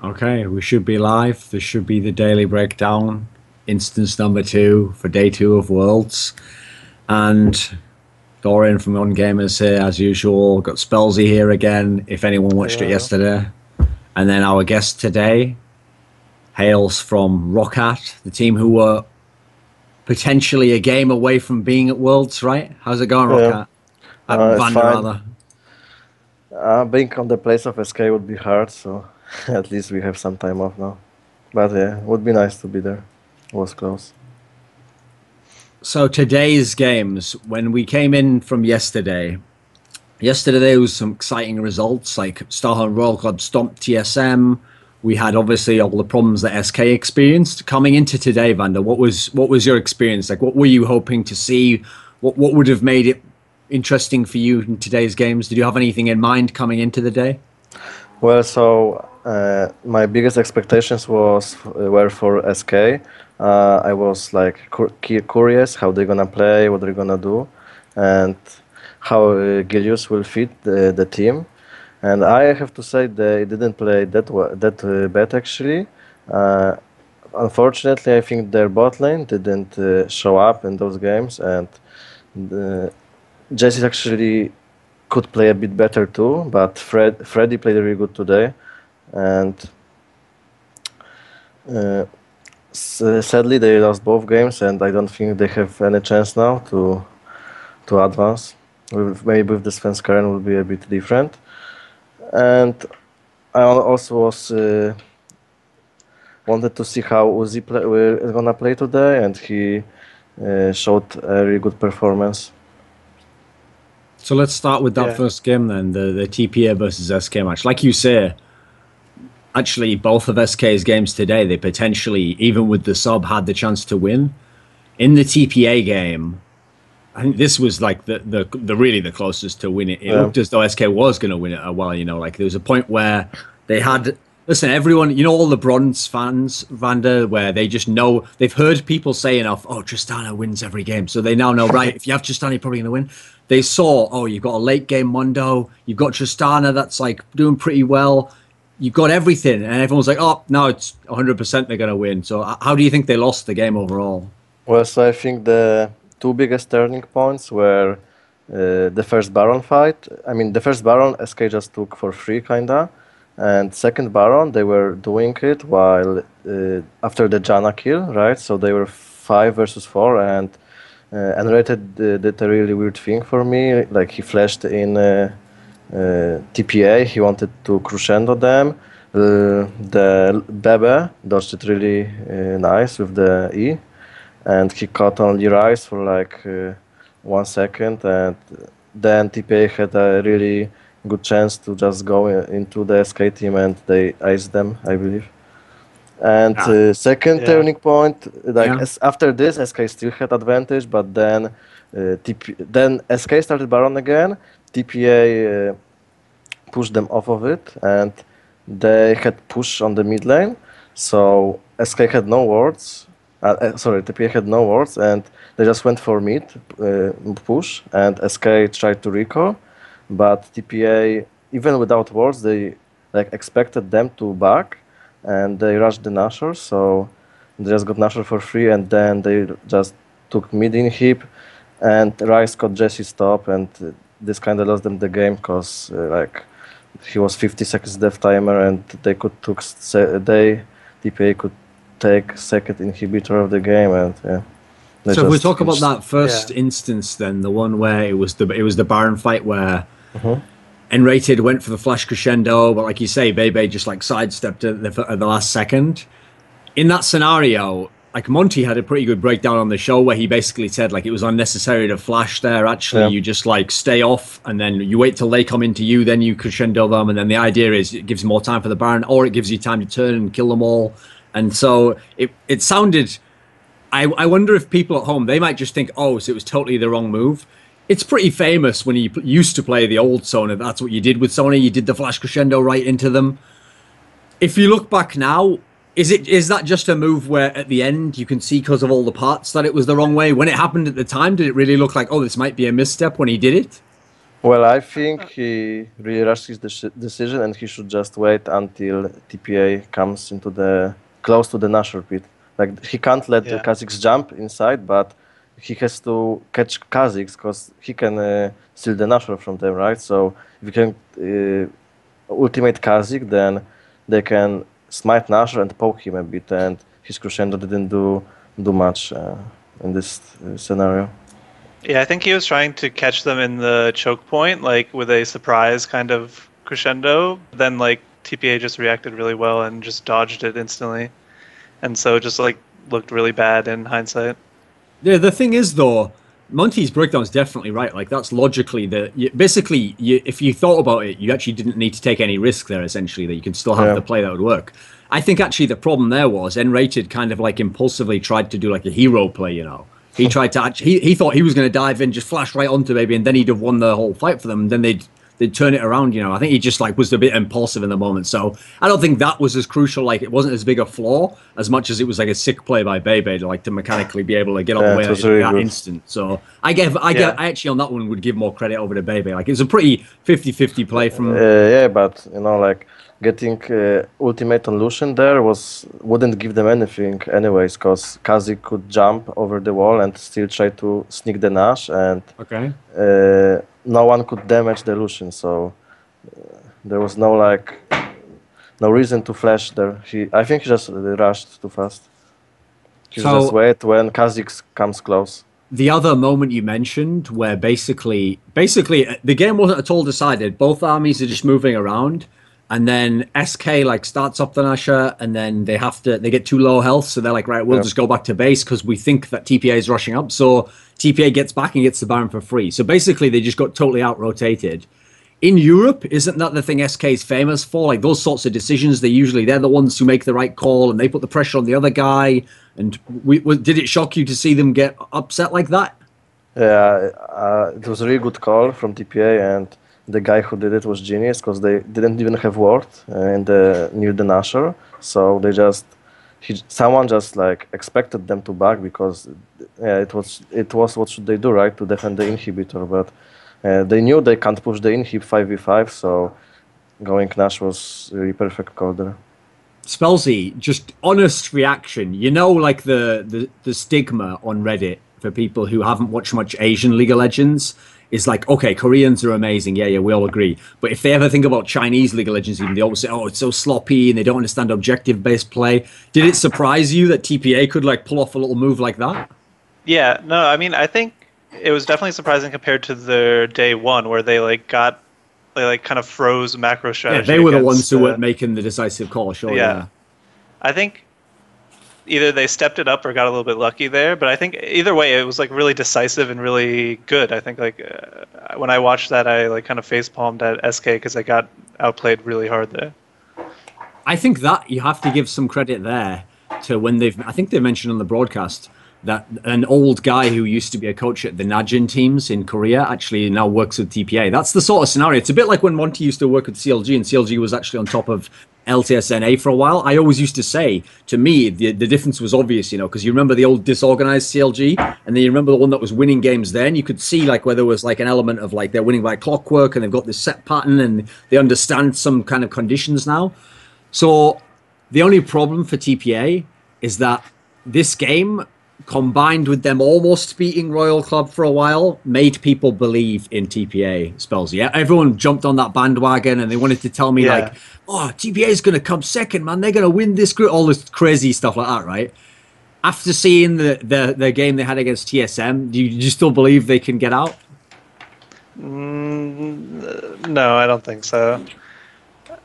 Okay, we should be live. This should be the daily breakdown, instance number 2 for day 2 of Worlds. And Thorin from On Gamers here, as usual. Got Spellsy here again, if anyone watched it Hello. yesterday. And then our guest today hails from Roccat, the team who were potentially a game away from being at Worlds, right? How's it going, Yeah, Roccat? At it's Vander, fine. rather. Being on the place of SK would be hard, so at least we have some time off now. But yeah, would be nice to be there. Was close. So today's games, when we came in from yesterday there was some exciting results, like Starhorn Royal Club stomped TSM. We had obviously all the problems that SK experienced. Coming into today, Vander, what was your experience? Like, what were you hoping to see? What would have made it interesting for you in today's games? Did you have anything in mind coming into the day? Well, so my biggest expectations were for SK. I was like curious how they're gonna play, what they're gonna do, and how Gilius will fit the team. And I have to say they didn't play that bad actually. Uh, Unfortunately, I think their bot lane didn't show up in those games, and Jesse actually could play a bit better too. But Freddy played really good today, and uh, sadly they lost both games, and I don't think they have any chance now to advance. Maybe with the Svenska Karen will be a bit different. And I also was wanted to see how is gonna play today, and he showed a really good performance. So let's start with that Yeah, first game then, the TPA versus SK match. Like you say, actually both of SK's games today, they potentially, even with the sub, had the chance to win. In the TPA game, I think this was like the really the closest to win it. It Yeah. looked as though SK was going to win it a while, like there was a point where they had, listen, everyone, all the bronze fans, Vander, where they just know, they've heard people saying off, oh, Tristana wins every game. So they now know, right, if you have Tristana, you're probably going to win. They saw, oh, you've got a late game Mondo, you've got Tristana that's like doing pretty well. You've got everything. And everyone's like, oh, no, it's 100% they're going to win. So how do you think they lost the game overall? Well, so I think the two biggest turning points were the first Baron fight. I mean, the first Baron SK just took for free, kinda, and second Baron they were doing it while after the Janna kill, right? So they were 5 versus 4, and Unrated did a really weird thing for me. Like he flashed in TPA, he wanted to crescendo them. The Bebe dodged it really nice with the E, and he caught only Rise for like 1 second, and then TPA had a really good chance to just go into the SK team, and they iced them, I believe. And Yeah. second yeah, turning point, like Yeah. after this, SK still had advantage, but then then SK started Baron again. TPA pushed them off of it, and they had push on the mid lane. So SK had no wards. Sorry, TPA had no wards, and they just went for mid push, and SK tried to recall, but TPA, even without wards, they like expected them to back, and they rushed the Nashor, so they just got Nashor for free, and then they just took mid in heap, and Rice got Jesse stop, and this kind of lost them the game, because like he was 50 seconds death timer, and they could TPA could take second inhibitor of the game, and yeah. They So if we just talk about finished. that first yeah, instance, then the one where it was the Baron fight where Mhm. Enrated went for the flash crescendo, but like you say, Bebe just like sidestepped at the last second. In that scenario, like Monty had a pretty good breakdown on the show where he basically said like it was unnecessary to flash there. Actually, Yeah. you just like stay off and then you wait till they come into you, then you crescendo them, and then the idea is it gives more time for the Baron, or it gives you time to turn and kill them all. And so it sounded. I wonder if people at home, they might just think, oh, so it was totally the wrong move. It's pretty famous when you used to play the old Sona. That's what you did with Sona. You did the flash crescendo right into them. If you look back now, is that just a move where at the end you can see because of all the parts that it was the wrong way? When it happened at the time, did it really look like, oh, this might be a misstep when he did it? Well, I think he really rushed his decision, and he should just wait until TPA comes into the close to the Nashor pit. Like he can't let the Yeah. Kha'Zix jump inside, but he has to catch Kha'Zix because he can steal the Nashor from them, right? So if you can ultimate Kha'Zix, then they can smite Nashor and poke him a bit, and his crescendo didn't do much in this scenario. Yeah, I think he was trying to catch them in the choke point, like with a surprise kind of crescendo. Then like TPA just reacted really well and just dodged it instantly. And so it just like looked really bad in hindsight. Yeah, the thing is though, Monty's breakdown is definitely right. Like that's logically basically if you thought about it, you actually didn't need to take any risk there. Essentially, that you could still have Yeah. the play that would work. I think actually the problem there was N-rated kind of like impulsively tried to do like a hero play. He tried to actually he thought he was going to dive in, just flash right onto maybe, and then he'd have won the whole fight for them. And then they'd turn it around. I think he just like was a bit impulsive in the moment. So I don't think that was as crucial. Like it wasn't as big a flaw as much as it was like a sick play by Bebe to like to mechanically be able to get on the way it was that really good. instant. So I actually on that one would give more credit over to Bebe. Like it was a pretty 50-50 play from. Yeah, but like getting ultimate on Lucian there wouldn't give them anything anyways, because Kazi could jump over the wall and still try to sneak the Nash, and Okay. no one could damage the Lucian, so there was no reason to flash there. I think he just rushed too fast. He should So- just wait when Kha'Zix comes close. The other moment you mentioned where basically the game wasn't at all decided. Both armies are just moving around, and then SK like starts up the Nasher, and then they get too low health, so they're like, right, we'll Yeah. just go back to base because we think that TPA is rushing up. So TPA gets back and gets the Baron for free. So basically they just got totally out rotated. In Europe, isn't that the thing SK is famous for? Like those sorts of decisions, they're the ones who make the right call and they put the pressure on the other guy. And did it shock you to see them get upset like that? Yeah, it was a really good call from TPA, and the guy who did it was genius because they didn't even have ward near the Nashor, so someone just like expected them to back because it was what should they do, right, to defend the inhibitor, but they knew they can't push the inhib 5v5, so going Nash was really perfect call there. Spellsy, just honest reaction. Like the stigma on Reddit for people who haven't watched much Asian League of Legends is like, okay, Koreans are amazing. Yeah, we all agree. But if they ever think about Chinese League of Legends, even they always say, oh, it's so sloppy and they don't understand objective-based play. Did it surprise you that TPA could like pull off a little move like that? Yeah, no, I mean, I think it was definitely surprising compared to their day one where they kind of froze macro strategy. Yeah, they were the ones against, who were making the decisive call, sure. Yeah. I think either they stepped it up or got a little bit lucky there, but I think either way it was like really decisive and really good. I think like when I watched that, I like kind of face palmed at SK because they got outplayed really hard there. I think that you have to give some credit there to I think they mentioned on the broadcast that an old guy who used to be a coach at the Najin teams in Korea actually now works with TPA. That's the sort of scenario. It's a bit like when Monty used to work with CLG, and CLG was actually on top of LTSNA for a while. I always used to say, to me, the difference was obvious, because you remember the old disorganized CLG, and then you remember the one that was winning games then. You could see like where there was like an element of like they're winning by clockwork, and they've got this set pattern, and they understand some kind of conditions now. So the only problem for TPA is that this game, combined with them almost beating Royal Club for a while, made people believe in TPA, Spellsy. Yeah, everyone jumped on that bandwagon and they wanted to tell me like, oh, TPA is going to come second, man. They're going to win this group, all this crazy stuff like that, right? After seeing the game they had against TSM, do you still believe they can get out? No, I don't think so.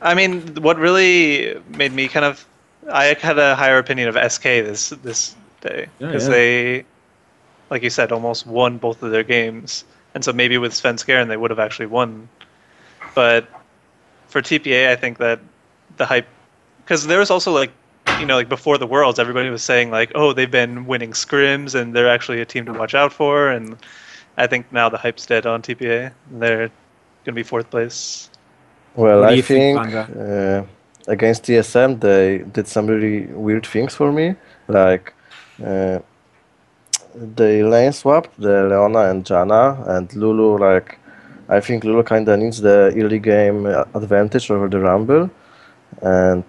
I mean, what really made me I had a higher opinion of SK this day because they, like you said, almost won both of their games, and so maybe with Svenskeren they would have actually won. But for TPA, I think that the hype, because there was also like before the Worlds, everybody was saying like, oh, they've been winning scrims and they're actually a team to watch out for, and I think now the hype's dead on TPA. They're gonna be 4th place. Well, What do I you think, think against TSM they did some really weird things for me, like they lane swapped the Leona and Janna, and Lulu like I think Lulu kinda needs the early game advantage over the Rumble, and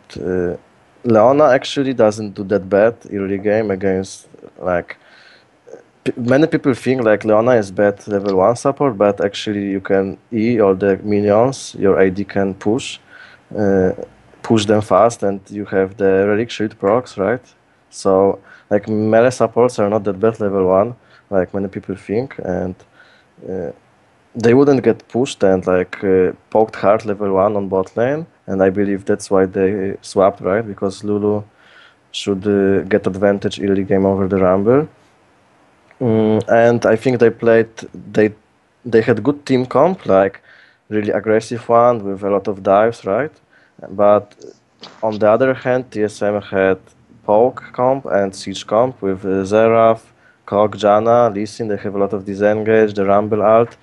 Leona actually doesn't do that bad early game against like many people think like Leona is bad level 1 support, but actually you can E all the minions, your AD can uh, push them fast, and you have the relic shield procs, right? So like melee supports are not that bad level 1, like many people think, and uh, they wouldn't get pushed and like poked hard level 1 on bot lane, and I believe that's why they swapped, right? Because Lulu should get advantage early game over the Rumble. And I think they they had good team comp, like really aggressive one with a lot of dives, right? But on the other hand, TSM had poke comp and siege comp with Zeraf, Kog, Janna, Lee Sin. They have a lot of disengage, the Rumble ult.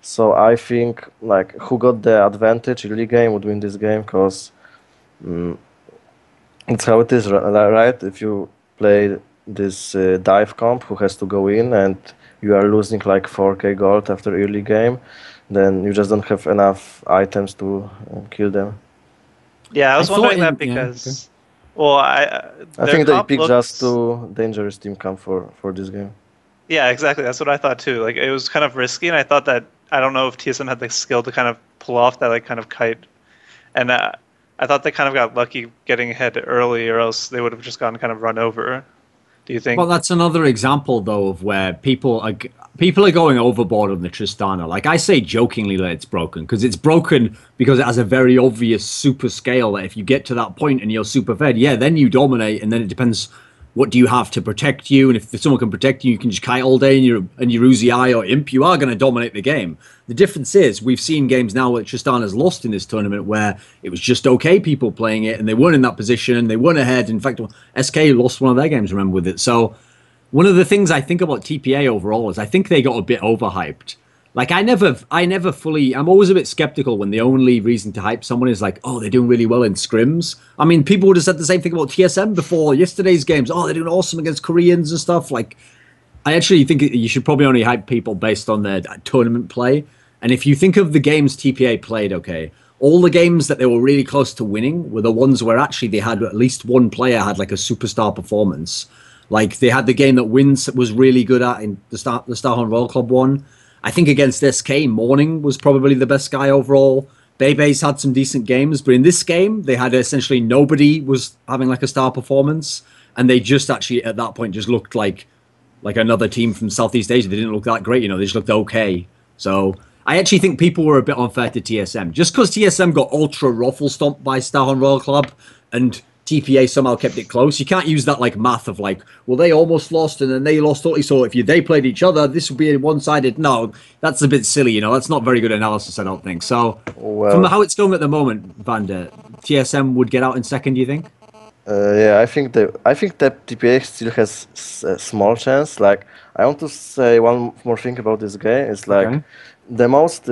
So I think like who got the advantage early game would win this game, because it's how it is, right? If you play this dive comp who has to go in and you are losing like 4k gold after early game, then you just don't have enough items to kill them. Yeah, I was wondering that yeah, because, well, I their think they comp picked looks, just too dangerous team comp for this game. Yeah, exactly. That's what I thought too. Like it was kind of risky, and I thought that I don't know if TSM had the skill to kind of pull off that like kind of kite, and I thought they kind of got lucky getting ahead early, or else they would have just gotten kind of run over. Do you think? Well, that's another example, though, of where people are going overboard on the Tristana. Like I say jokingly that it's broken because it has a very obvious super scale that if you get to that point and you're super fed, yeah, then you dominate, and then it depends what do you have to protect you, and if someone can protect you, you can just kite all day and you're Uzi Eye or Imp, you are going to dominate the game. The difference is we've seen games now that Tristana's lost in this tournament where it was just okay people playing it and they weren't in that position, they weren't ahead. In fact, SK lost one of their games, remember, with it. So one of the things I think about TPA overall is I think they got a bit overhyped. Like I never fully. I'm always a bit skeptical when the only reason to hype someone is like, oh, they're doing really well in scrims. I mean, people would have said the same thing about TSM before yesterday's games. Oh, they're doing awesome against Koreans and stuff. Like, I actually think you should probably only hype people based on their tournament play. And if you think of the games TPA played, okay, all the games that they were really close to winning were the ones where actually they had at least one player had like a superstar performance. Like they had the game that Wins was really good at in the Starhorn Royal Club one. I think against SK, Morning was probably the best guy overall. Bebe's had some decent games, but in this game, they had essentially nobody was having like a star performance, and they just actually at that point just looked like another team from Southeast Asia. They didn't look that great, they just looked okay. So I actually think people were a bit unfair to TSM. Just because TSM got ultra ruffle stomped by Starhorn Royal Club and TPA somehow kept it close. You can't use that like math of like, well, they almost lost and then they lost totally. So if they played each other, this would be one-sided. No, that's a bit silly. That's not very good analysis, I don't think. So from how it's going at the moment, Vander, TSM would get out in second, do you think? Yeah, I think that TPA still has a small chance. Like I want to say one more thing about this game. It's like the most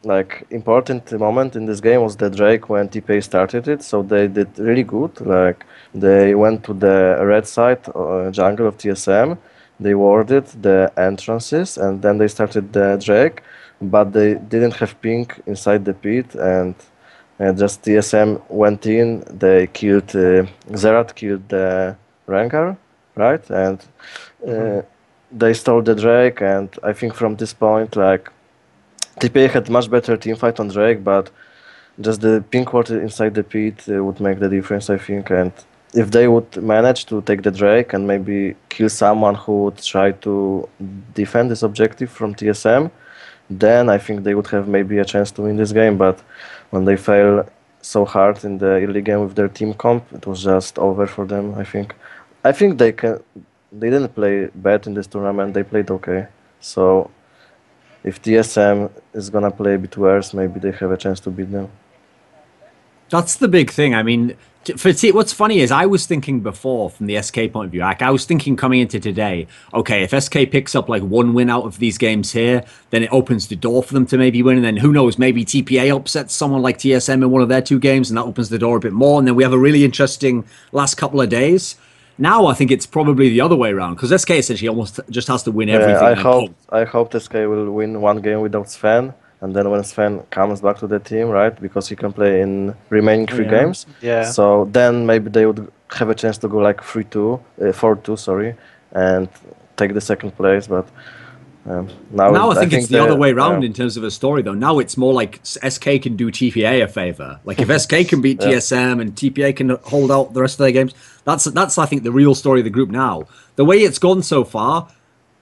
like important moment in this game was the Drake when TPA started it. So they did really good. Like they went to the red side jungle of TSM. They warded the entrances and then they started the Drake, but they didn't have pink inside the pit, and just TSM went in. They killed Zerat killed the Rankar, right? And they stole the Drake. And I think from this point, like TPA had much better team fight on Drake, but just the pink water inside the pit would make the difference, I think. And if they would manage to take the Drake and maybe kill someone who would try to defend this objective from TSM, then I think they would have maybe a chance to win this game. But when they fail so hard in the early game with their team comp, it was just over for them, I think. I think they didn't play bad in this tournament, they played okay. So if TSM is gonna play a bit worse, maybe they have a chance to beat them. That's the big thing. I mean, what's funny is I was thinking before from the SK point of view, like I was thinking coming into today, okay, if SK picks up like one win out of these games here, then it opens the door for them to maybe win. And then who knows, maybe TPA upsets someone like TSM in one of their two games and that opens the door a bit more. And then we have a really interesting last couple of days. Now I think it's probably the other way around because SK essentially almost just has to win everything. I hope SK will win one game without Sven, And then when Sven comes back to the team, right, because he can play in remaining 3 games, Yeah. so then maybe they would have a chance to go like 3-2, 4-2, sorry, and take the second place. But now I think it's the other way around in terms of a story, though. Now it's more like SK can do TPA a favor. Like if SK can beat TSM and TPA can hold out the rest of their games, that's I think the real story of the group now. The way it's gone so far,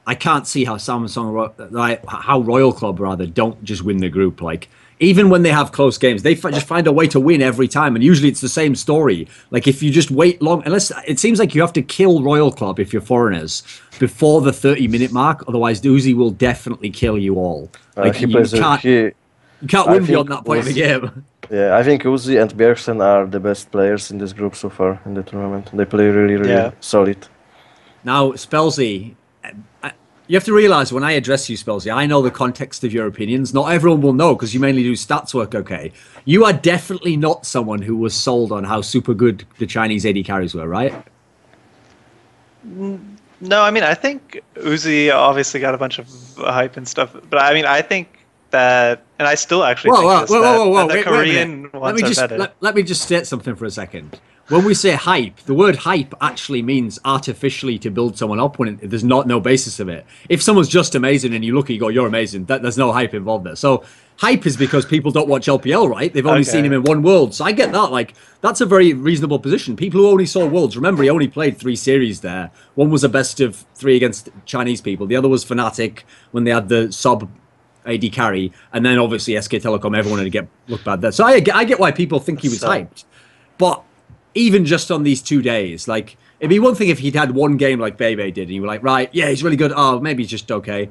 I can't see how how Royal Club rather don't just win the group. Like even when they have close games, they just find a way to win every time, and usually it's the same story. Like if you just wait long, unless it seems like you have to kill Royal Club if you're foreigners before the 30-minute mark, otherwise Uzi will definitely kill you all. Like you can't win beyond that point of the game. Yeah, I think Uzi and Bjergsen are the best players in this group so far in the tournament. They play really solid. Now, Spellsy, you have to realize when I address you, Spellsy, I know the context of your opinions. Not everyone will know because you mainly do stats work, okay? You are definitely not someone who was sold on how super good the Chinese AD carries were, right? No, I mean, I think Uzi obviously got a bunch of hype and stuff, but I mean, I think that, and I still actually think the Korean ones are better. Let me just state something for a second. When we say hype, the word hype actually means artificially to build someone up when there's no basis of it. If someone's just amazing and you look and you go, you're amazing, there's no hype involved there. So hype is because people don't watch LPL, right? They've only seen him in one World. So I get that. Like, that's a very reasonable position. People who only saw Worlds, remember, he only played 3 series there. One was a best of 3 against Chinese people. The other was Fnatic when they had the sub AD carry. And then obviously SK Telecom, everyone had to look bad there. So I get why people think he was hyped. But even just on these 2 days, like, it'd be one thing if he'd had one game like Bebe did, and you were like, right, yeah, he's really good. Oh, maybe he's just okay.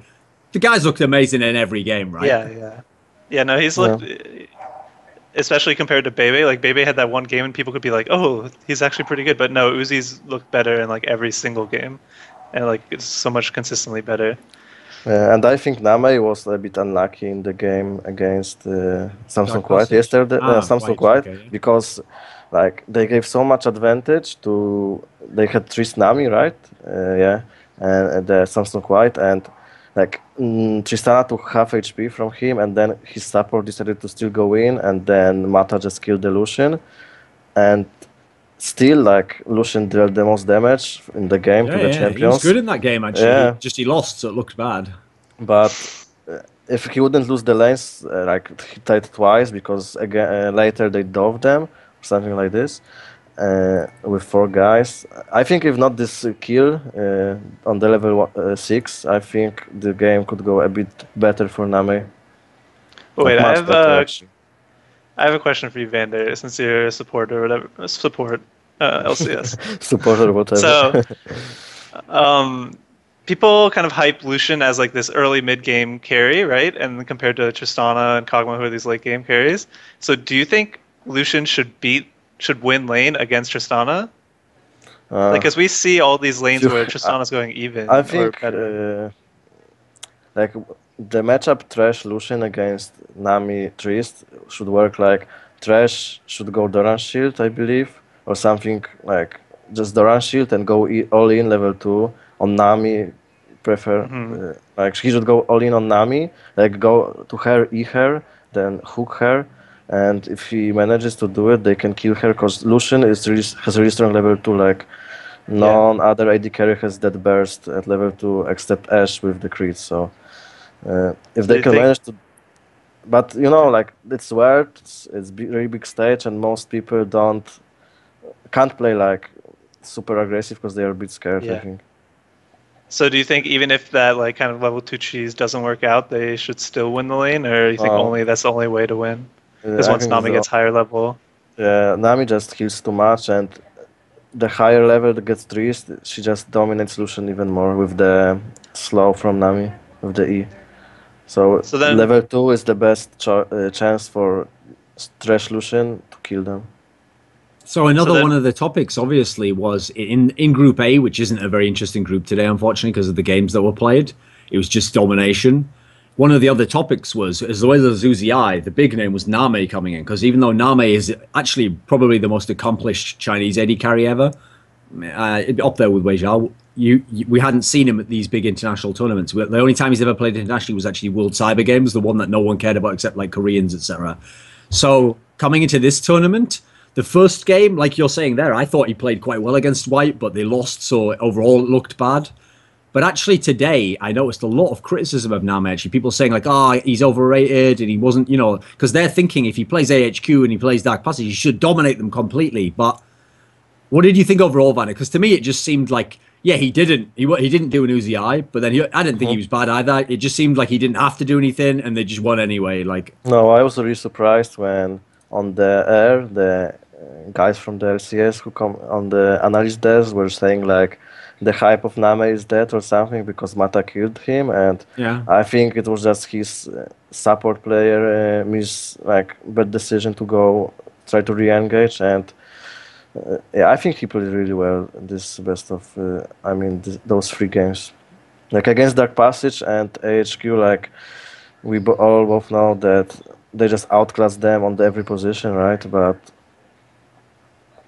The guy's looked amazing in every game, right? Yeah, no, he's looked, especially compared to Bebe. Like, Bebe had that one game, and people could be like, oh, he's actually pretty good. But no, Uzi's looked better in, like, every single game. And, like, it's so much consistently better. And I think Name was a bit unlucky in the game against Samsung White yesterday. Samsung White, because like they gave so much advantage to. They had Trisnami, right? And the Samsung White, and like Tristana took half HP from him, and then his support decided to still go in, and then Mata just killed the Lucian, and still like Lucian dealt the most damage in the game to the champions. He was good in that game actually. He lost, so it looked bad. But if he wouldn't lose the lanes, like he tied twice because again later they dove them. Something like this, with 4 guys. I think if not this kill on the level 6, I think the game could go a bit better for Name. Wait, I have a question for you, Vander, since you're a supporter or whatever. LCS. Supporter, whatever. So, people kind of hype Lucian as like this early mid-game carry, right? And compared to Tristana and Kog'Maw, who are these late-game carries. So, do you think Lucian should win lane against Tristana? Because we see all these lanes where Tristana's going even. I think like the matchup Thresh Lucian against Nami Trist should work like Thresh should go Doran Shield, I believe, or something like just Doran Shield and go all in level 2 on Nami. Like he should go all in on Nami, like go to her, E her, then hook her. And if he manages to do it, they can kill her because Lucian has really strong level 2. Like none other AD carry has that burst at level 2 except Ashe with the crit. So if they can manage to, but you know, like it's weird. It's really big stage, and most people can't play like super aggressive because they are a bit scared. I think. So do you think even if that like kind of level 2 cheese doesn't work out, they should still win the lane, or you think that's the only way to win? Because once Nami gets higher level. Yeah, Nami just heals too much, and the higher level that gets Trist, she just dominates Lucian even more with the slow from Nami, with the E. So then, level 2 is the best chance for Thresh Lucian to kill them. So one of the topics, obviously, was in Group A, which isn't a very interesting group today, unfortunately, because of the games that were played. It was just domination. One of the other topics was, as well as Uzi, the big name was Name coming in, because even though Name is actually probably the most accomplished Chinese AD carry ever, up there with Wei Zhao, we hadn't seen him at these big international tournaments. The only time he's ever played internationally was actually World Cyber Games, the one that no one cared about except like Koreans, etc. So coming into this tournament, the first game, like you're saying there, I thought he played quite well against White, but they lost, so overall it looked bad. But actually today, I noticed a lot of criticism of Name. Actually, people saying like, "Oh, he's overrated," and he wasn't, because they're thinking if he plays AHQ and he plays Dark Passage, he should dominate them completely. But what did you think overall, Vander? Because to me, it just seemed like, yeah, he didn't do an Uzi Eye, but then I didn't think he was bad either. It just seemed like he didn't have to do anything, and they just won anyway. Like, no, I was really surprised when on the air the guys from the LCS who come on the analyst desk were saying like the hype of Name is dead or something because Mata killed him, and yeah, I think it was just his support player bad decision to go try to re-engage, and yeah, I think he played really well this best of those 3 games, like against Dark Passage and AHQ. Like we all both know that they just outclassed them on every position, right? But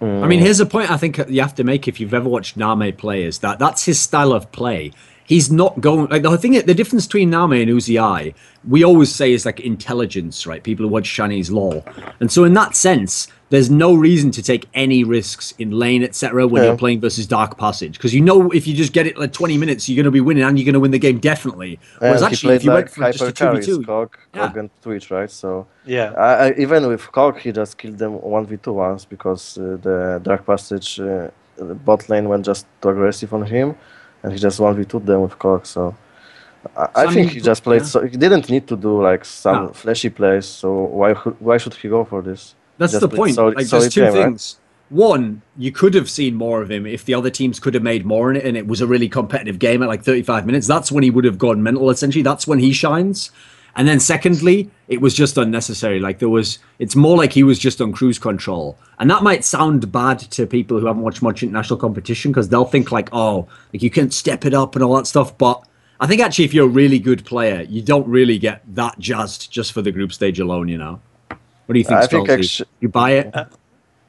I mean, here's a point I think you have to make if you've ever watched Name play is that's his style of play. He's not going like the difference between Name and Uzi Eye, we always say is like intelligence, right? People who watch Chinese LoL, and so in that sense, there's no reason to take any risks in lane, etc. when you're playing versus Dark Passage, because if you just get it like 20 minutes, you're going to be winning and you're going to win the game definitely. Whereas and actually, if you went for just a 2v2, Cog and Twitch, right? So yeah, even with Cog, he just killed them 1v2 once because the Dark Passage bot lane went just too aggressive on him, and he just 1v2'd them with Cog. So I think he just played. So he didn't need to do like some flashy plays. So why should he go for this? That's the point. Like, there's two things. Right? One, you could have seen more of him if the other teams could have made more in it, and it was a really competitive game at like 35 minutes. That's when he would have gone mental, essentially. That's when he shines. And then secondly, it was just unnecessary. Like it's more like he was just on cruise control. And that might sound bad to people who haven't watched much international competition, because they'll think like, oh, like you can't step it up and all that stuff. But I think actually if you're a really good player, you don't really get that jazzed just for the group stage alone, What do you think, Spellsy? You buy it?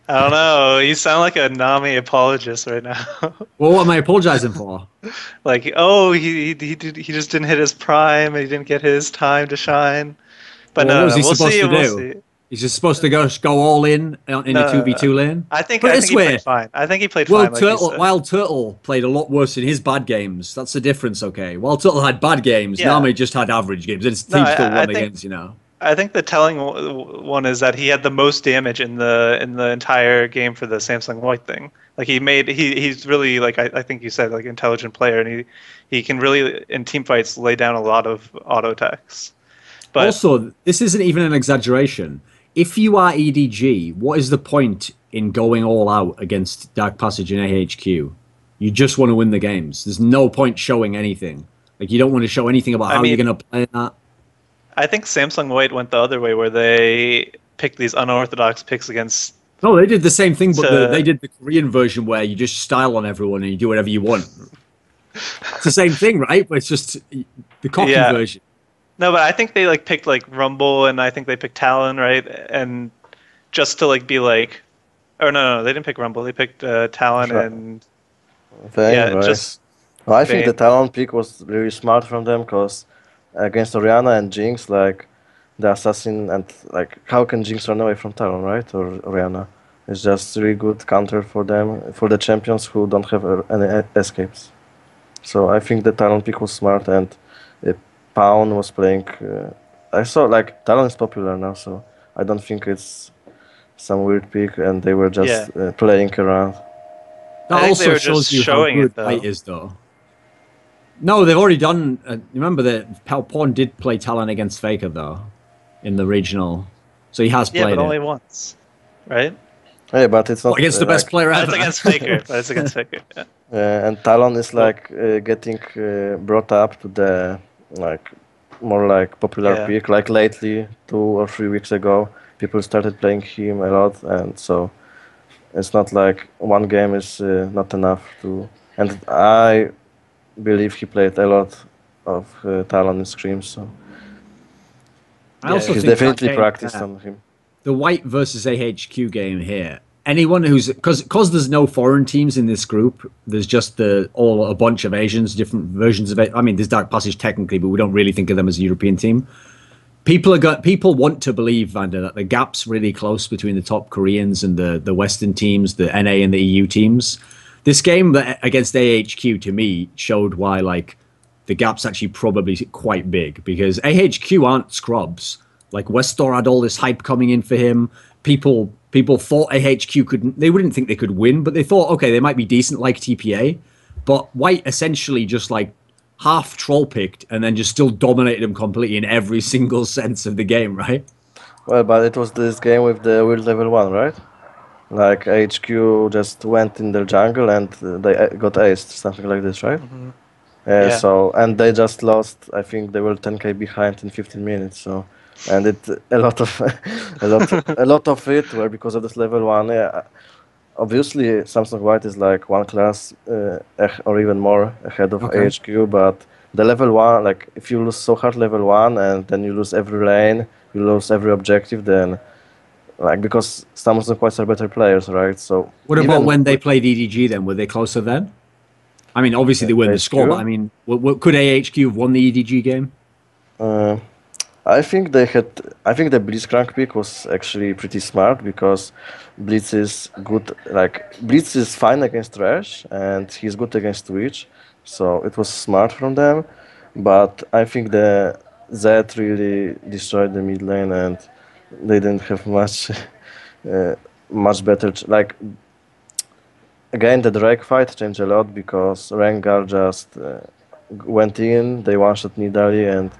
I don't know. You sound like a Nami apologist right now. Well, what am I apologizing for? Like, oh, he just didn't hit his prime, and he didn't get his time to shine. But what was he we'll supposed see. to We'll do? see. He's just supposed to go all in a 2v2 lane? I think he played fine. I think he played fine. Wild Turtle played a lot worse in his bad games. That's the difference, okay? Wild Turtle had bad games. Nami just had average games. His team still won against, I think the telling one is that he had the most damage in the entire game for the Samsung White thing. Like he's really like I think you said like intelligent player, and he can really in team fights lay down a lot of auto attacks. But also, this isn't even an exaggeration. If you are EDG, what is the point in going all out against Dark Passage and AHQ? You just want to win the games. There's no point showing anything. Like you don't want to show anything about how you're going to play that. I think Samsung White went the other way, where they picked these unorthodox picks against. No, they did the same thing, but they did the Korean version where you just style on everyone and you do whatever you want. It's the same thing, right? But it's just the cocky version. No, but I think they like picked like Rumble, and I think they picked Talon, right? And just to like be like, or no, they didn't pick Rumble. They picked Talon and just. Well, I think the Talon pick was really smart from them, because against Orianna and Jinx, like the assassin, and like how can Jinx run away from Talon, right? Or Orianna? It's just really good counter for them, for the champions who don't have any escapes. So I think the Talon pick was smart, and Pawn was playing. I saw like Talon is popular now, so I don't think it's some weird pick, and they were just playing around. That also shows you how good White is, though. No, they've already done. Remember that Pawn did play Talon against Faker though, in the regional, so he has played but only once, right? Yeah, but it's not against the best player ever. It's against Faker. But it's against Faker. Yeah. And Talon is like getting brought up to the like more like popular pick. Like lately, 2 or 3 weeks ago, people started playing him a lot, and so it's not like one game is not enough to. And I believe he played a lot of Talon in scrims, so I also he's think definitely practiced on him. The White versus AHQ game here, anyone who's because there's no foreign teams in this group. There's just a bunch of Asians, different versions of it. I mean, there's Dark Passage technically, but we don't really think of them as a European team. People want to believe, Vander, that the gap's really close between the top Koreans and the Western teams, the NA and the EU teams. This game against AHQ to me showed why like the gap's actually probably quite big, because AHQ aren't scrubs. Like Westor had all this hype coming in for him. People thought AHQ they wouldn't think they could win, but they thought, okay, they might be decent like TPA. But White essentially just like half troll picked and then just still dominated him completely in every single sense of the game, right? Well, but it was this game with the weird level 1, right? Like HQ just went in their jungle and they got aced, something like this, right? Mm-hmm. Yeah. So, and they just lost, I think they were 10k behind in 15 minutes, so... And a lot of a lot of it were because of this level 1. Yeah, obviously Samsung White is like one class or even more ahead of AHQ, but the level 1, like if you lose so hard level 1 and then you lose every lane, you lose every objective, then like because Samsung Whites are better players, right? So what about when they played EDG then? Were they closer then? I mean, obviously they weren't the score, but I mean, could AHQ have won the EDG game? I think the Blitzcrank pick was actually pretty smart, because Blitz is good. Like Blitz is fine against Thresh and he's good against Twitch, so it was smart from them. But I think the Zed really destroyed the mid lane and they didn't have much better. Like again, the Drake fight changed a lot because Rengar just went in. They one-shot Nidali and.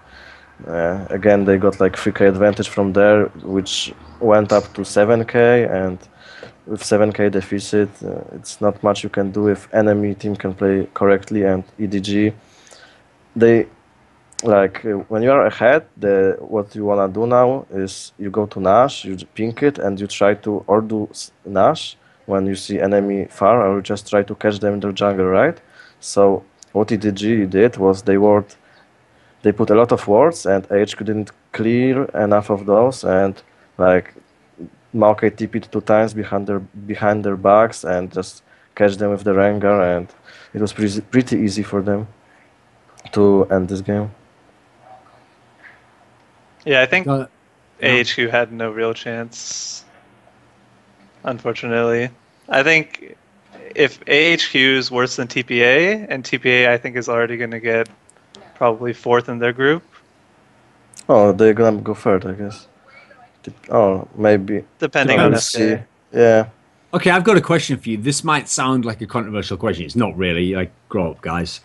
Again, they got like 3k advantage from there, which went up to 7k, and with 7k deficit, it's not much you can do if enemy team can play correctly. And EDG, they like when you are ahead, what you wanna do now is you go to Nash, you pink it, and you try to do Nash when you see enemy far, or you just try to catch them in their jungle, right? So what EDG did was they put a lot of wards, and AHQ didn't clear enough of those, and like Maokai TP'd 2 times behind their backs and just catch them with the Rengar, and it was pretty easy for them to end this game. Yeah, I think AHQ had no real chance, unfortunately. I think if AHQ is worse than TPA, and TPA I think is already going to get probably 4th in their group. Oh, they're gonna go third, I guess. Oh, maybe. Depending on SK. Yeah. Okay, I've got a question for you. This might sound like a controversial question. It's not really. Like, grow up, guys.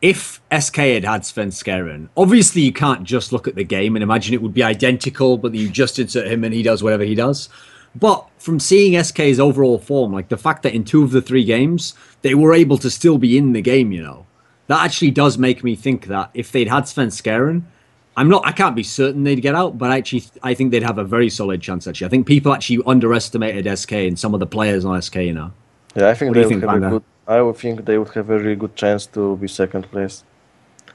If SK had Svenskeren, obviously you can't just look at the game and imagine it would be identical, but you just insert him and he does whatever he does. But from seeing SK's overall form, like the fact that in 2 of the 3 games, they were able to still be in the game, you know, that actually does make me think that if they'd had Svenskeren, I can't be certain they'd get out, but actually I think they'd have a very solid chance, actually. I think people actually underestimated SK and some of the players on SK, you know. Yeah, I think I would think they would have a really good chance to be 2nd place.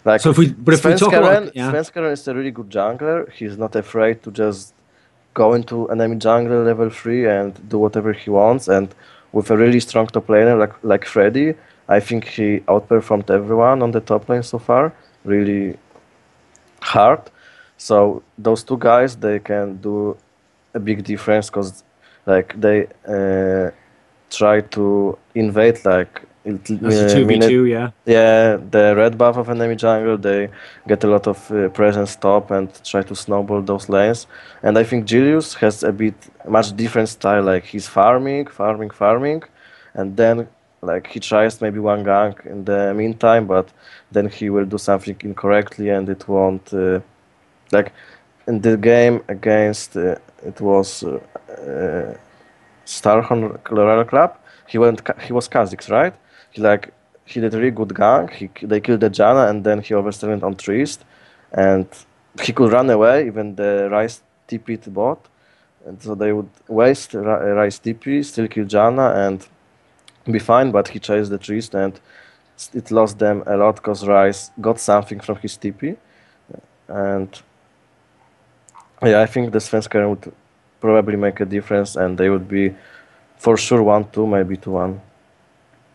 Like, so if we talk about Svenskeren is a really good jungler. He's not afraid to just go into enemy jungler level 3 and do whatever he wants, and with a really strong top laner like Freddy, I think he outperformed everyone on the top lane so far, really hard. So those 2 guys, they can do a big difference, because like they try to invade like that's a 2v2, yeah, the red buff of enemy jungle. They get a lot of presence top and try to snowball those lanes. And I think Julius has a much different style. Like he's farming, and then like he tries maybe one gank in the meantime, but then he will do something incorrectly and it won't. Like in the game against it was Starhorn Colorado Club. He was Kha'Zix, right? He did a really good gank. They killed the Janna and then he overstepped on Trist, and he could run away. Even the Ryze TP'd bot, and so they would waste Ryze TP, still kill Janna and be fine. But he chased the Trist and it lost them a lot because Ryze got something from his TP. And yeah, I think the Svenskeren would probably make a difference, and they would be For sure 1-2, maybe 2-1.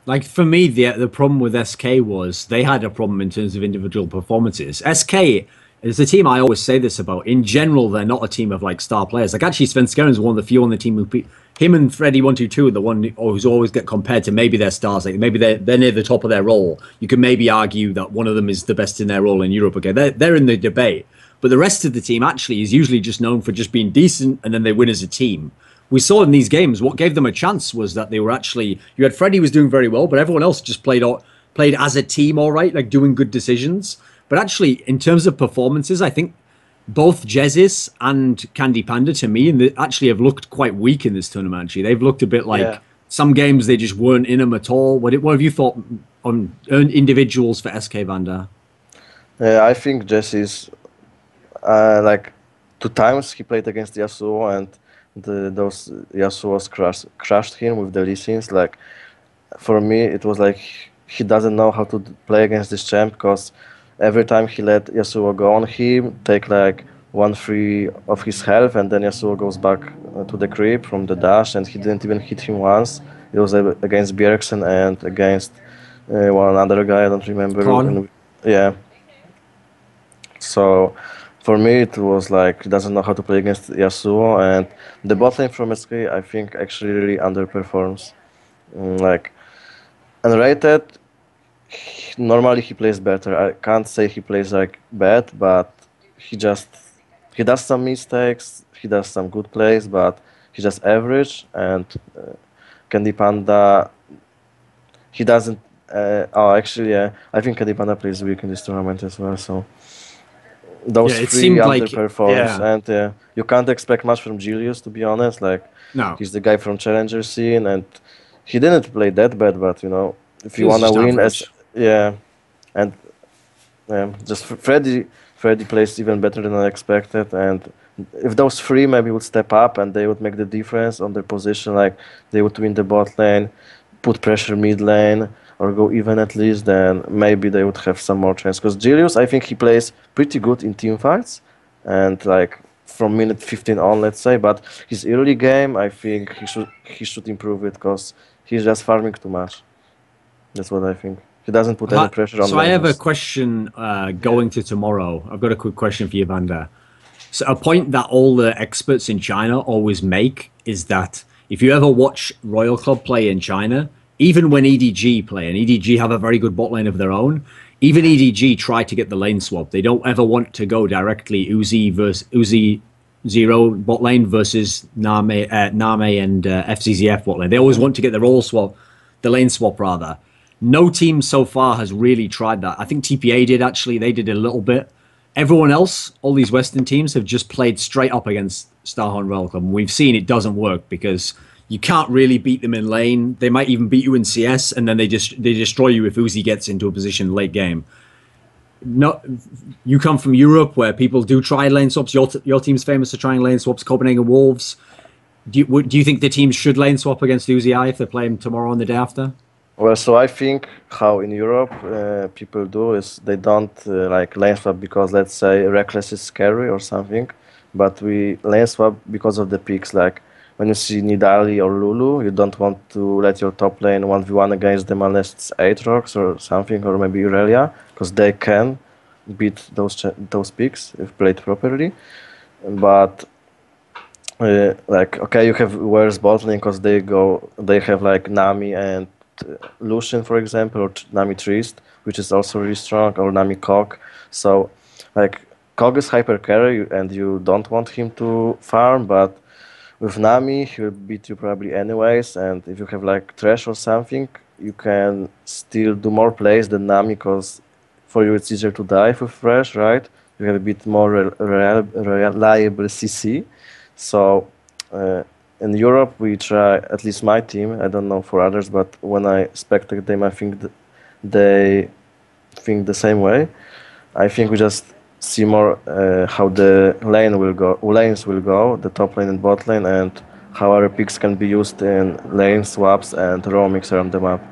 Like for me, the problem with SK was they had a problem in terms of individual performances. SK is the team I always say this about. In general, they're not a team of like star players. Like actually, Sven Skeren is one of the few on the team who him and Freddie 122 are the one who's always get compared to maybe their stars. Like maybe they're near the top of their role. You can maybe argue that one of them is the best in their role in Europe. Okay, they're in the debate, but the rest of the team actually is usually just known for just being decent, and then they win as a team. We saw in these games what gave them a chance was that they were actually, you had Freddie was doing very well, but everyone else just played as a team, all right, like doing good decisions. But actually, in terms of performances, I think both Jezis and Candy Panda to me and actually have looked quite weak in this tournament. Actually, they've looked a bit like some games they just weren't in them at all. What have you thought on individuals for SK Vander? I think Jezis, like 2 times he played against Yasuo, and those Yasuos crushed him with the Lee Sins. Like for me, it was like he doesn't know how to play against this champ, because every time he let Yasuo go on him, take like 1-3 of his health, and then Yasuo goes back to the creep from the dash, and he didn't even hit him once. It was against Bjergsen and against one other guy, I don't remember. Yeah. So for me, it was like he doesn't know how to play against Yasuo, and the bot lane from SK, I think, actually really underperforms. Like, unrated, normally he plays better. I can't say he plays like bad, but he does some mistakes, he does some good plays, but he's just average. And Candy Panda, he doesn't. Actually, yeah, I think Candy Panda plays weak in this tournament as well. So those three underperforms, and you can't expect much from Julius, to be honest. Like, no, he's the guy from challenger scene, and he didn't play that bad. But if you wanna win, and just Freddy plays even better than I expected. And if those three maybe would step up and they would make the difference on their position, like they would win the bot lane, put pressure mid lane, or go even at least, then maybe they would have some more chance. Because Julius, I think he plays pretty good in team fights, and like from minute 15 on, let's say. But his early game, I think he should improve it, because he's just farming too much. That's what I think. He doesn't put any pressure on. So I have a question going to tomorrow. I've got a quick question for you, Vander. So a point that all the experts in China always make is that if you ever watch Royal Club play in China, even when EDG play, and EDG have a very good bot lane of their own, even EDG try to get the lane swap. They don't ever want to go directly Uzi Zero bot lane versus Name and FZZF bot lane. They always want to get the lane swap rather. No team so far has really tried that. I think TPA did actually. They did a little bit. Everyone else, all these Western teams, have just played straight up against Starhorn Royal Club. And we've seen it doesn't work because you can't really beat them in lane. They might even beat you in CS, and then they destroy you if Uzi gets into a position late game. No, you come from Europe where people do try lane swaps. Your team's famous for trying lane swaps. Copenhagen Wolves. Do you think the teams should lane swap against Uzi if they're playing tomorrow and the day after? Well, so I think how in Europe people do is they don't like lane swap because, let's say, Reckless is scary or something, but we lane swap because of the picks. Like when you see Nidali or Lulu, you don't want to let your top lane 1v1 against them unless it's Aatrox or something, or maybe Irelia, because they can beat those picks if played properly. But like, okay, you have worse bot lane because they have like Nami and Lucian, for example, or Nami Trist, which is also really strong, or Nami Kog. So like Kog is hyper carry and you don't want him to farm, but with Nami he will beat you probably anyways, and if you have like Thresh or something, you can still do more plays than Nami, because for you it's easier to dive with Thresh, right? You have a bit more reliable CC. So in Europe, we try, at least my team, I don't know for others, but when I spectate them, I think they think the same way. I think we just see more how the lanes will go, the top lane and bot lane, and how our picks can be used in lane swaps and roamings around the map.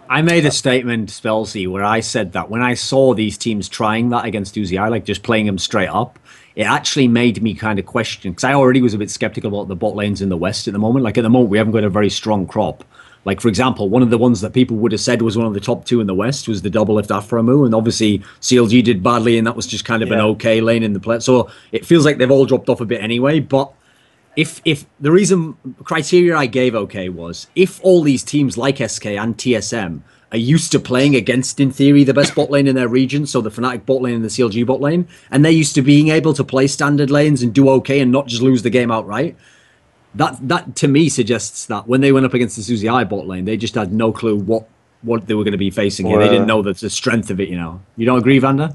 I made a statement, Spellsy, where I said that when I saw these teams trying that against Uzi, like just playing them straight up, it actually made me kind of question, because I already was a bit skeptical about the bot lanes in the West at the moment. Like at the moment, we haven't got a very strong crop. Like, for example, one of the ones that people would have said was one of the top two in the West was the double lift Aframu. And obviously, CLG did badly, and that was just kind of an okay lane in the play. So it feels like they've all dropped off a bit anyway. But if the reason criteria I gave okay was if all these teams like SK and TSM are used to playing against, in theory, the best bot lane in their region, so the Fnatic bot lane and the CLG bot lane, and they're used to being able to play standard lanes and do okay and not just lose the game outright, that to me suggests that when they went up against the Suzy I bot lane, they just had no clue what they were going to be facing here. They didn't know the strength of it, you know. You don't agree, Vander?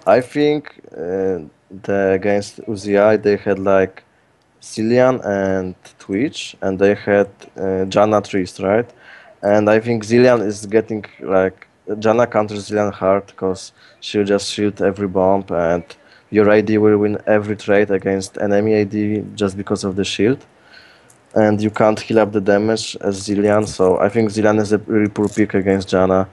I think against Uzi, they had like Zillion and Twitch, and they had Janna Trist, right? And I think Zillion is getting like Janna counters Zillion hard because she'll just shoot every bomb, and your AD will win every trade against enemy AD just because of the shield. And you can't heal up the damage as Zillion, so I think Zillion is a really poor pick against Janna.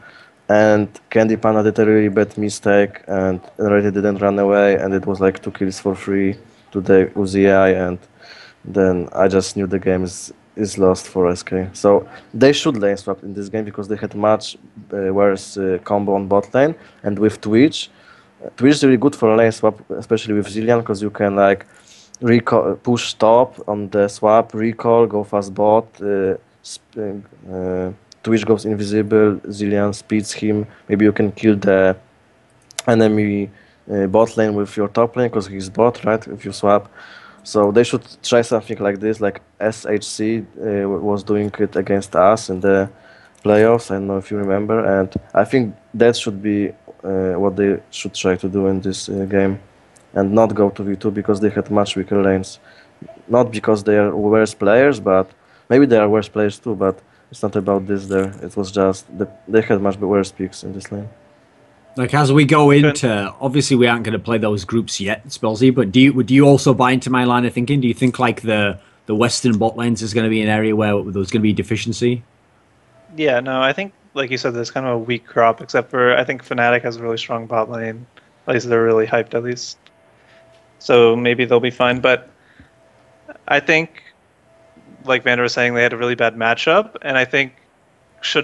And Candy Pana did a really bad mistake and already didn't run away, and it was like 2 kills for free to the Uzi, and then I just knew the game is lost for SK. So they should lane swap in this game because they had much worse combo on bot lane, and with Twitch is really good for lane swap, especially with Zillion, because you can like push top on the swap, recall, go fast bot, Twitch goes invisible, Zillion speeds him, maybe you can kill the enemy bot lane with your top lane because he's bot, right, if you swap. So they should try something like this, like SHC was doing it against us in the playoffs, I don't know if you remember, and I think that should be what they should try to do in this game, and not go to V2 because they had much weaker lanes. Not because they are worse players, but maybe they are worse players too, but it's not about this there. It was just they had much worse picks in this lane. Like as we go into, obviously we aren't going to play those groups yet, Spellsy, but do you also buy into my line of thinking? Do you think like the Western bot lanes is going to be an area where there's going to be deficiency? Yeah, no, I think like you said, there's kind of a weak crop, except for I think Fnatic has a really strong bot lane. At least they're really hyped, at least. So maybe they'll be fine, but I think, like Vander was saying, they had a really bad matchup, and I think they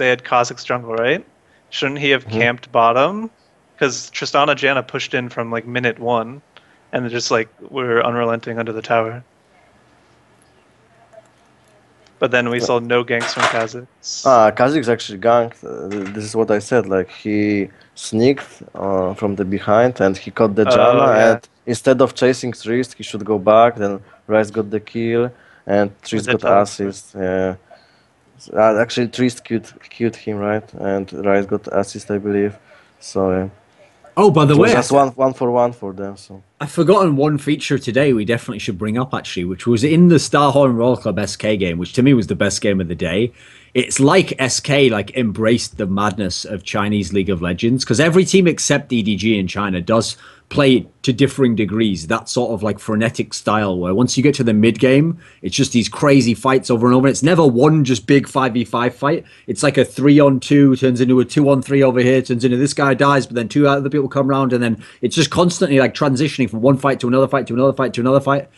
had Kha'Zix's jungle, right? Shouldn't he have camped bottom? Because Tristana Janna pushed in from like minute 1, and they just like were unrelenting under the tower. But then we saw no ganks from Kha'Zix. Kha'Zix actually ganked. This is what I said. Like he sneaked from the behind and he caught the Janna. And instead of chasing Trist, he should go back. Then Rice got the kill and Trist got assist. Yeah. Actually, Trist killed him, right? And Rice got assist, I believe. So. Yeah. Oh, by the way, that's one for one for them. So I've forgotten one feature today we definitely should bring up actually, which was in the Starhorn Royal Club SK game, which to me was the best game of the day. It's like SK like embraced the madness of Chinese League of Legends, because every team except EDG in China does play to differing degrees that sort of like frenetic style where once you get to the mid game, it's just these crazy fights over and over. It's never one just big 5v5 fight. It's like a 3-on-2 turns into a 2-on-3 over here, turns into this guy dies, but then 2 other people come around, and then it's just constantly like transitioning from one fight to another fight to another fight to another fight.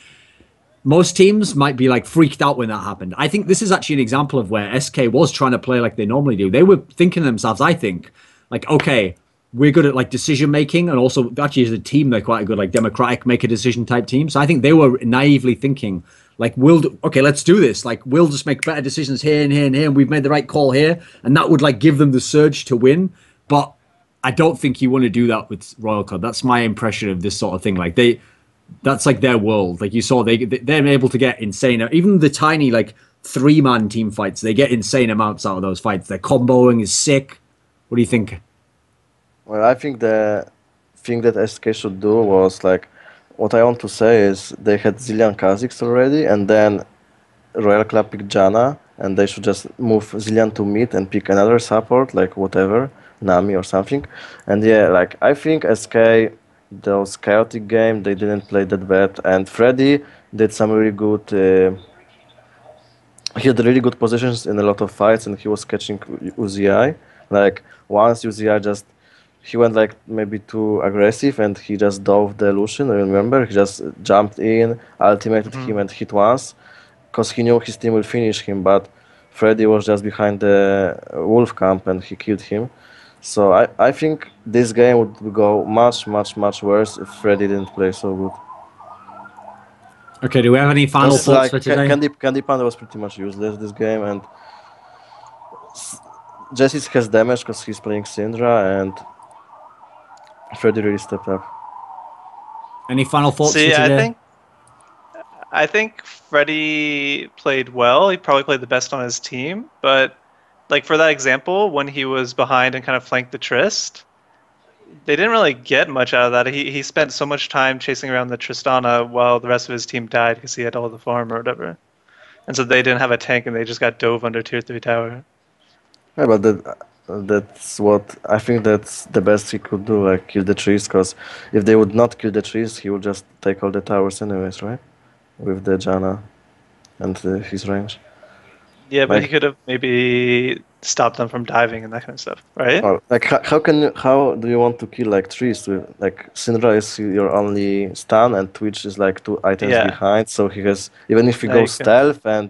Most teams might be like freaked out when that happened. I think this is actually an example of where SK was trying to play like they normally do. They were thinking to themselves, I think, like, okay, we're good at like decision making, and also actually as a team they're quite a good like democratic make a decision type team. So I think they were naively thinking like, okay, let's do this. Like we'll just make better decisions here and here and here, and we've made the right call here, and that would like give them the surge to win. But I don't think you want to do that with Royal Club. That's my impression of this sort of thing. Like that's like their world. Like you saw, they're able to get insane. Even the tiny like 3-man team fights, they get insane amounts out of those fights. Their comboing is sick. What do you think? Well, I think the thing that SK should do was like, what I want to say is they had Zillion Kha'Zix already, and then Royal Club picked Janna, and they should just move Zillion to mid and pick another support, like whatever, Nami or something. And yeah, like I think SK, those chaotic game, they didn't play that bad, and Freddy did some really good. He had really good positions in a lot of fights, and he was catching Uzi. Like once Uzi just he went like maybe too aggressive and he just dove the Lucian. Remember, he just jumped in, ultimated him and hit once, because he knew his team will finish him. But Freddy was just behind the wolf camp and he killed him. So I think this game would go much worse if Freddy didn't play so good. Okay, do we have any final Just thoughts like for today? Candy Panda was pretty much useless this game, and Jesse has damage because he's playing Syndra, and Freddy really stepped up. Any final thoughts See, for today? I think Freddie played well. He probably played the best on his team, but like for that example, when he was behind and kind of flanked the Trist, they didn't really get much out of that. He spent so much time chasing around the Tristana while the rest of his team died because he had all the farm or whatever. And so they didn't have a tank and they just got dove under tier 3 tower. Yeah, but that's what I think that's the best he could do, like kill the trees, because if they would not kill the trees, he would just take all the towers anyways, right? With the Janna and his range. Yeah, but he Like- could have maybe stopped them from diving and that kind of stuff, right? Oh, like how do you want to kill like trees? Like Syndra is your only stun and Twitch is like 2 items Yeah. behind, so he has, even if he Yeah, you goes can- stealth and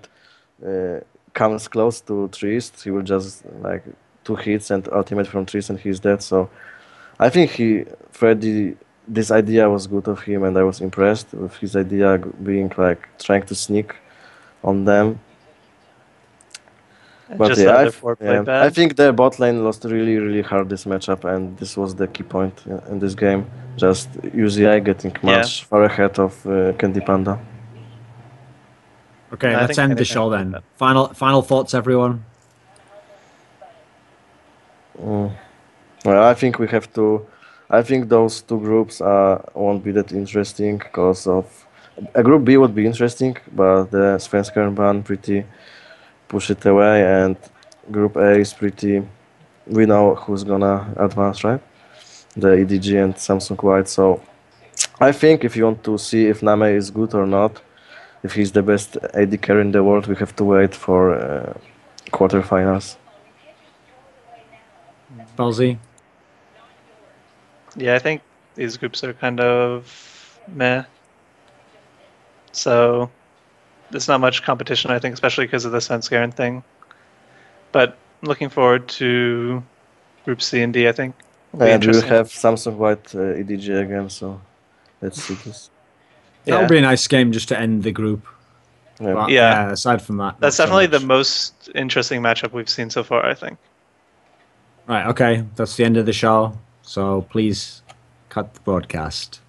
comes close to trees, he will just like 2 hits and ultimate from trees and he's dead. So I think Freddy, this idea was good of him and I was impressed with his idea being like trying to sneak on them. And But just yeah, the other four played bad. I think their bot lane lost really hard this matchup, and this was the key point in this game. Just UZI getting much far ahead of Candy Panda. Okay, I let's think end the anything show like then. that. Final thoughts, everyone. Well, I think we have to. I think those 2 groups won't be that interesting because of a group B would be interesting, but the Svenska ban pretty push it away, and group A is pretty. We know who's gonna advance, right? The EDG and Samsung White. So I think if you want to see if Name is good or not, if he's the best AD carry in the world, we have to wait for quarterfinals. Spellsy. Yeah, I think these groups are kind of meh. So there's not much competition, I think, especially because of the Svenskeren thing. But looking forward to Group C and D, I think. Will be And we'll interesting. have Samsung White EDG again, so let's see this. That would be a nice game just to end the group. Yeah. But, Yeah. aside from that, That's not so definitely the much. most interesting matchup we've seen so far, I think. Right, okay. That's the end of the show. So please cut the broadcast.